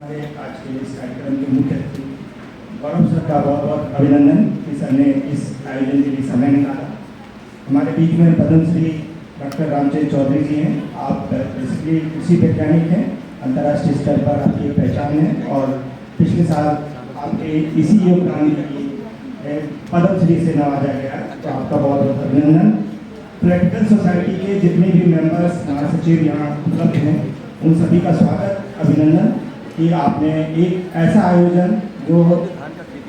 हमारे आज के इस कार्यक्रम के मुख्य अतिथि गौरव सर का बहुत बहुत अभिनंदन कि सर ने इस आयोजन के लिए समय निकाला। हमारे बीच में पद्मश्री डॉक्टर रामचंद्र चौधरी जी हैं। आप बेसिकली कृषि वैज्ञानिक हैं, अंतर्राष्ट्रीय स्तर पर आपकी पहचान है और पिछले साल आपके इसी योगदान के लिए पद्मश्री से नवाजा गया, तो आपका बहुत बहुत अभिनंदन। प्रैक्टिकल सोसाइटी के जितने भी मेंबर्स महासचिव यहाँ उपलब्ध हैं उन सभी का स्वागत, अभिनंदन कि आपने एक ऐसा आयोजन जो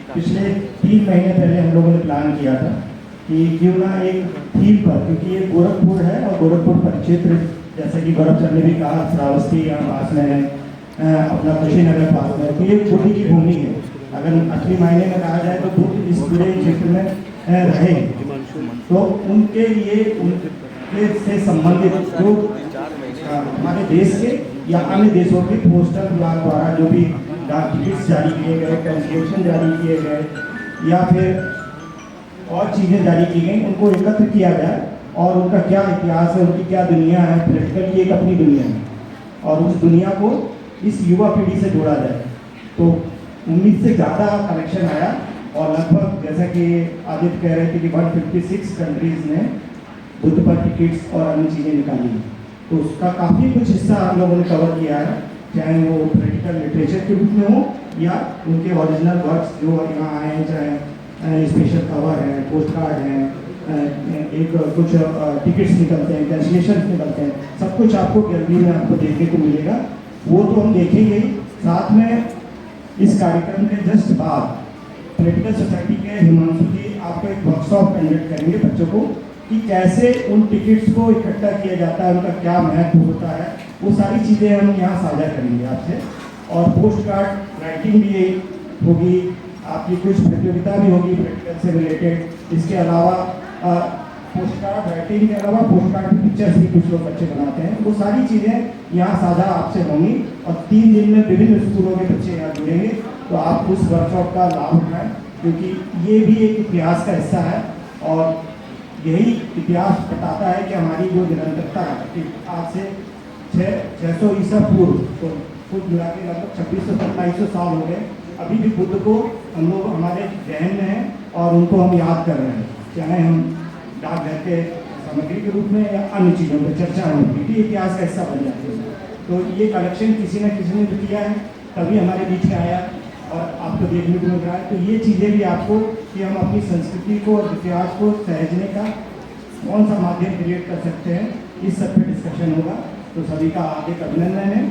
पिछले 3 महीने पहले हम लोगों ने प्लान किया था कि क्यों ना एक थीम पर, क्योंकि ये गोरखपुर है और गोरखपुर परिक्षेत्र जैसे कि गौरव सर ने भी कहा, श्रावस्ती यहाँ पास में है, अपना कुशीनगर पास में, तो ये बुद्ध की भूमि है। अगर असली मायने में कहा जाए तो बुद्ध इस पूरे क्षेत्र में रहे, तो उनके लिए उनके से संबंधित जो हमारे देश के या अन्य देशों के पोस्टल विभाग द्वारा जो भी डाक टिकट्स जारी किए गए, कैंसिलेशन जारी किए गए या फिर और चीज़ें जारी की गई, उनको एकत्र किया जाए और उनका क्या इतिहास है, उनकी क्या दुनिया है, प्रैक्टिकली एक अपनी दुनिया है और उस दुनिया को इस युवा पीढ़ी से जोड़ा जाए। तो उम्मीद से ज़्यादा कनेक्शन आया और लगभग जैसा कि आदित्य कह रहे थे कि 156 कंट्रीज़ ने बुद्ध पर टिकट्स और अन्य चीज़ें निकाली, तो उसका काफ़ी कुछ हिस्सा हम लोगों ने कवर किया है, चाहे वो प्रैक्टिकल लिटरेचर के रूप में हो या उनके ओरिजिनल वर्क्स जो यहाँ आए हैं, चाहे स्पेशल कवर है, पोस्ट कार्ड है, एक कुछ टिकट्स निकलते हैं, कैंसिलेशन निकलते हैं, सब कुछ आपको गैलरी में आपको देखने को मिलेगा। वो तो हम देखेंगे ही, साथ में इस कार्यक्रम के जस्ट बाद प्रैक्टिकल सोसाइटी के हिमांशु जी आपको एक वर्कशॉप कंडक्ट करेंगे बच्चों को कि कैसे उन टिकट्स को इकट्ठा किया जाता है, उनका क्या महत्व होता है, वो सारी चीज़ें हम यहाँ साझा करेंगे आपसे। और पोस्ट कार्ड राइटिंग भी होगी, आपकी कुछ प्रतियोगिता भी होगी प्रैक्टिकल से रिलेटेड। इसके अलावा पोस्ट कार्ड राइटिंग के अलावा पोस्ट कार्ड की पिक्चर्स भी कुछ लोग बच्चे बनाते हैं, वो सारी चीज़ें यहाँ साझा आपसे होंगी और 3 दिन में विभिन्न स्कूलों के बच्चे यहाँ जुड़ेंगे, तो आप उस वर्कशॉप का लाभ उठाएँ क्योंकि ये भी एक इतिहास का हिस्सा है और यही इतिहास बताता है कि हमारी जो निरंतरता है आज से 600 ईसा पूर्व, तो कुल मिला के लगभग 2600-2700 साल हो गए, अभी भी बुद्ध को हम लोग हमारे जहन में हैं और उनको हम याद कर रहे हैं, चाहे हम डाकघर के सामग्री के रूप में या अन्य चीज़ों पर चर्चा होगी कि इतिहास का हिस्सा बन जाते हैं। तो ये कलेक्शन किसी न किसी ने भी किया है, तभी हमारे बीच में आया और आपको देखने को मिल रहा है। तो ये चीज़ें भी आपको कि हम अपनी संस्कृति को और इतिहास को सहेजने का कौन सा माध्यम क्रिएट कर सकते हैं, इस सब पे डिस्कशन होगा। तो सभी का हार्दिक अभिनंदन है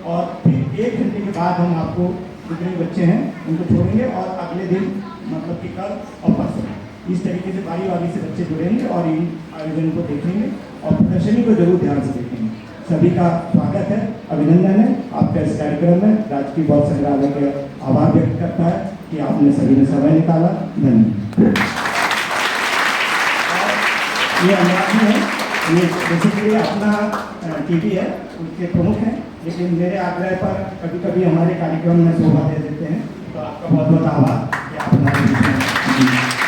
और फिर 1 घंटे के बाद हम आपको जितने बच्चे हैं उनको छोड़ेंगे और अगले दिन मतलब कि कल और परसों इस तरीके से बारी से बच्चे जुड़ेंगे और इन आयोजन को देखेंगे और प्रदर्शनी को जरूर ध्यान से देखेंगे। सभी का स्वागत है, अभिनंदन है आपका इस कार्यक्रम में। राजकीय बौद्ध संग्रहालय के आभार व्यक्त करता है कि आपने सभी ने समय निकाला, धन्यवाद। ये अनुराग है, ये बेसिकली अपना टीवी है, उनके प्रमुख हैं, लेकिन मेरे आग्रह पर कभी कभी हमारे कार्यक्रम में शोभा दे देते हैं, तो आपका बहुत बहुत आभार कि आप हमारे बीच में